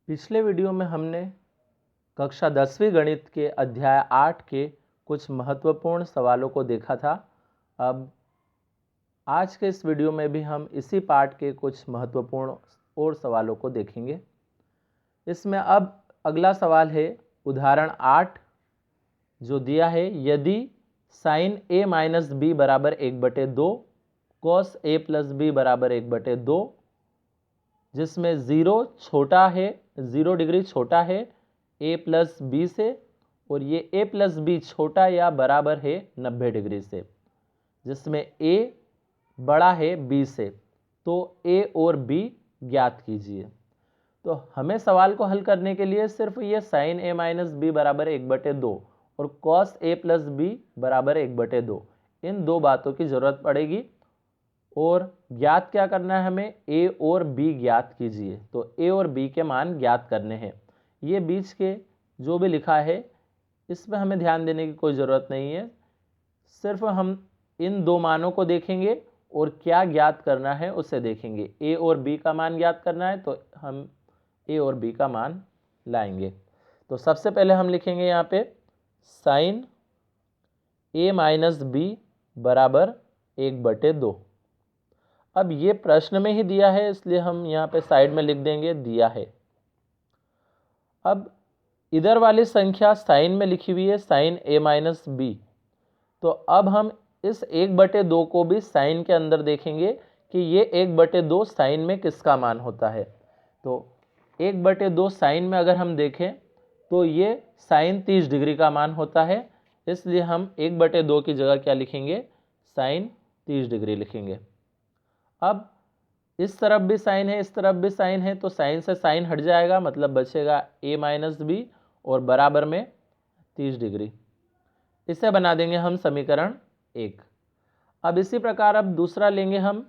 पिछले वीडियो में हमने कक्षा 10वीं गणित के अध्याय 8 के कुछ महत्वपूर्ण सवालों को देखा था। अब आज के इस वीडियो में भी हम इसी पाठ के कुछ महत्वपूर्ण और सवालों को देखेंगे। इसमें अब अगला सवाल है उदाहरण 8 जो दिया है, यदि साइन a माइनस बी बराबर 1/2 कॉस a प्लस बी बराबर 1/2 जिसमें 0 डिग्री छोटा है a प्लस बी से और ये a प्लस बी छोटा या बराबर है 90 डिग्री से, जिसमें a बड़ा है b से, तो a और b ज्ञात कीजिए। तो हमें सवाल को हल करने के लिए सिर्फ ये साइन a माइनस बी बराबर 1/2 और कॉस a प्लस बी बराबर 1/2 इन दो बातों की जरूरत पड़ेगी। और ज्ञात क्या करना है हमें, a और b ज्ञात कीजिए। तो a और b के मान ज्ञात करने हैं। ये बीच के जो भी लिखा है इस पर हमें ध्यान देने की कोई ज़रूरत नहीं है, सिर्फ हम इन दो मानों को देखेंगे और क्या ज्ञात करना है उसे देखेंगे। a और b का मान ज्ञात करना है तो हम a और b का मान लाएंगे। तो सबसे पहले हम लिखेंगे यहाँ पे साइन a माइनस बी बराबर 1/2। अब ये प्रश्न में ही दिया है इसलिए हम यहाँ पे साइड में लिख देंगे दिया है। अब इधर वाली संख्या साइन में लिखी हुई है साइन a माइनस बी, तो अब हम इस 1/2 को भी साइन के अंदर देखेंगे कि ये 1/2 साइन में किसका मान होता है। तो 1/2 साइन में अगर हम देखें तो ये साइन 30 डिग्री का मान होता है, इसलिए हम 1/2 की जगह क्या लिखेंगे, साइन 30 डिग्री लिखेंगे। अब इस तरफ भी साइन है इस तरफ भी साइन है, तो साइन से साइन हट जाएगा, मतलब बचेगा a माइनस बी और बराबर में 30 डिग्री। इसे बना देंगे हम समीकरण 1। अब इसी प्रकार अब दूसरा लेंगे हम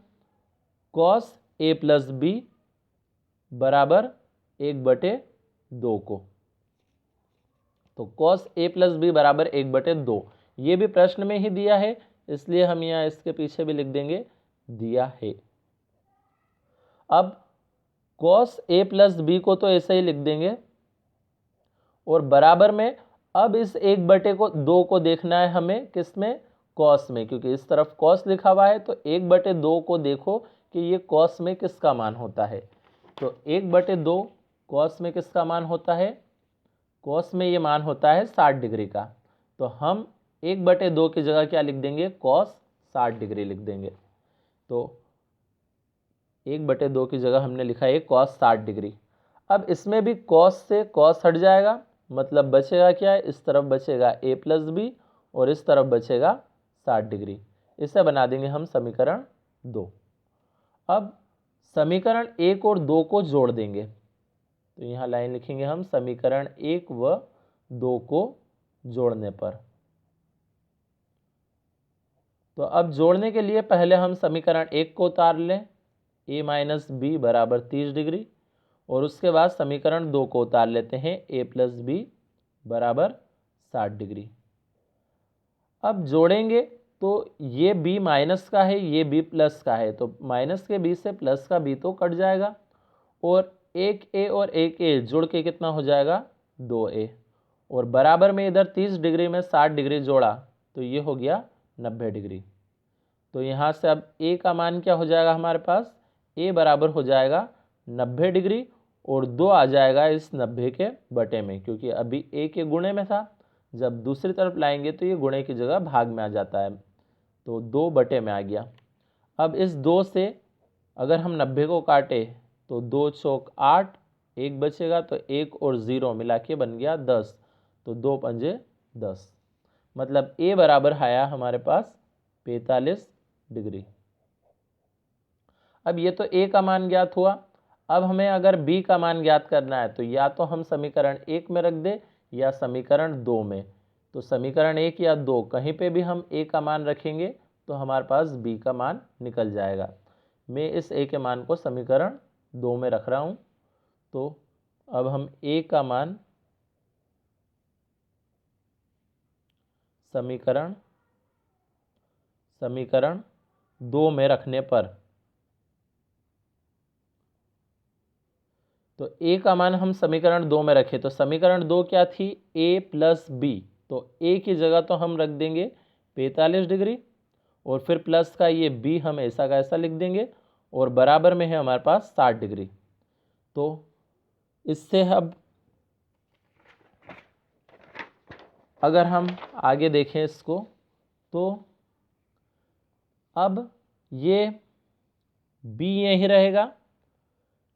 कॉस a प्लस बी बराबर 1/2 को। तो कॉस a प्लस बी बराबर 1/2 ये भी प्रश्न में ही दिया है, इसलिए हम यहाँ इसके पीछे भी लिख देंगे दिया है। अब कॉस a प्लस बी को तो ऐसे ही लिख देंगे और बराबर में अब इस 1/2 को देखना है हमें किसमें, कॉस में, क्योंकि इस तरफ कॉस लिखा हुआ है। तो 1/2 को देखो कि ये कॉस में किसका मान होता है। तो 1/2 कॉस में किसका मान होता है, कॉस में ये मान होता है 60 डिग्री का। तो हम 1/2 की जगह क्या लिख देंगे, कॉस 60 डिग्री लिख देंगे। तो 1/2 की जगह हमने लिखा है कॉस 60 डिग्री। अब इसमें भी कॉस से कॉस हट जाएगा, मतलब बचेगा क्या है, इस तरफ बचेगा a प्लस बी और इस तरफ बचेगा 60 डिग्री। इसे बना देंगे हम समीकरण 2। अब समीकरण 1 और 2 को जोड़ देंगे, तो यहाँ लाइन लिखेंगे हम समीकरण 1 व 2 को जोड़ने पर। तो अब जोड़ने के लिए पहले हम समीकरण 1 को उतार लें, a माइनस बी बराबर 30 डिग्री, और उसके बाद समीकरण 2 को उतार लेते हैं a प्लस बी बराबर 60 डिग्री। अब जोड़ेंगे तो ये b माइनस का है ये b प्लस का है, तो माइनस के b से प्लस का b तो कट जाएगा और एक a और एक a जुड़ के कितना हो जाएगा, 2a, और बराबर में इधर 30 डिग्री में 60 डिग्री जोड़ा तो ये हो गया 90 डिग्री। तो यहाँ से अब a का मान क्या हो जाएगा हमारे पास, a बराबर हो जाएगा 90 डिग्री और 2 आ जाएगा इस 90 के बटे में, क्योंकि अभी a के गुणे में था, जब दूसरी तरफ लाएंगे तो ये गुणे की जगह भाग में आ जाता है, तो 2 बटे में आ गया। अब इस 2 से अगर हम 90 को काटे तो 2 चौक 8, 1 बचेगा, तो 1 और 0 मिला के बन गया 10, तो 2 पंजे 10, मतलब a बराबर आया हमारे पास 45 डिग्री। अब ये तो a का मान ज्ञात हुआ। अब हमें अगर b का मान ज्ञात करना है तो या तो हम समीकरण 1 में रख दें या समीकरण 2 में। तो समीकरण 1 या 2 कहीं पे भी हम a का मान रखेंगे तो हमारे पास b का मान निकल जाएगा। मैं इस a के मान को समीकरण 2 में रख रहा हूँ। तो अब हम a का मान समीकरण 2 में रखने पर तो ए का मान हम समीकरण 2 में रखें तो समीकरण 2 क्या थी, ए प्लस बी। तो ए की जगह तो हम रख देंगे 45 डिग्री और फिर प्लस का ये बी हम ऐसा का ऐसा लिख देंगे और बराबर में है हमारे पास 60 डिग्री। तो इससे अब अगर हम आगे देखें इसको तो अब ये बी यहीं रहेगा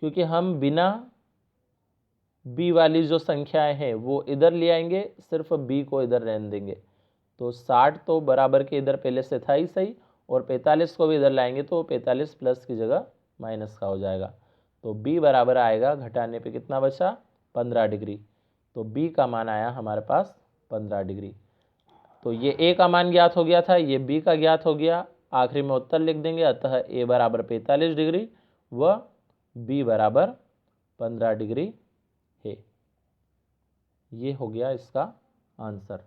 क्योंकि हम बिना बी वाली जो संख्याएं हैं वो इधर ले आएंगे, सिर्फ बी को इधर रहने देंगे। तो 60 तो बराबर के इधर पहले से था ही सही और 45 को भी इधर लाएंगे तो 45 प्लस की जगह माइनस का हो जाएगा। तो बी बराबर आएगा, घटाने पे कितना बचा, 15 डिग्री। तो बी का मान आया हमारे पास 15 डिग्री। तो ये ए का मान ज्ञात हो गया था, ये बी का ज्ञात हो गया। आखिरी में उत्तर लिख देंगे, अतः ए बराबर 45 डिग्री व बी बराबर 15 डिग्री है। ये हो गया इसका आंसर।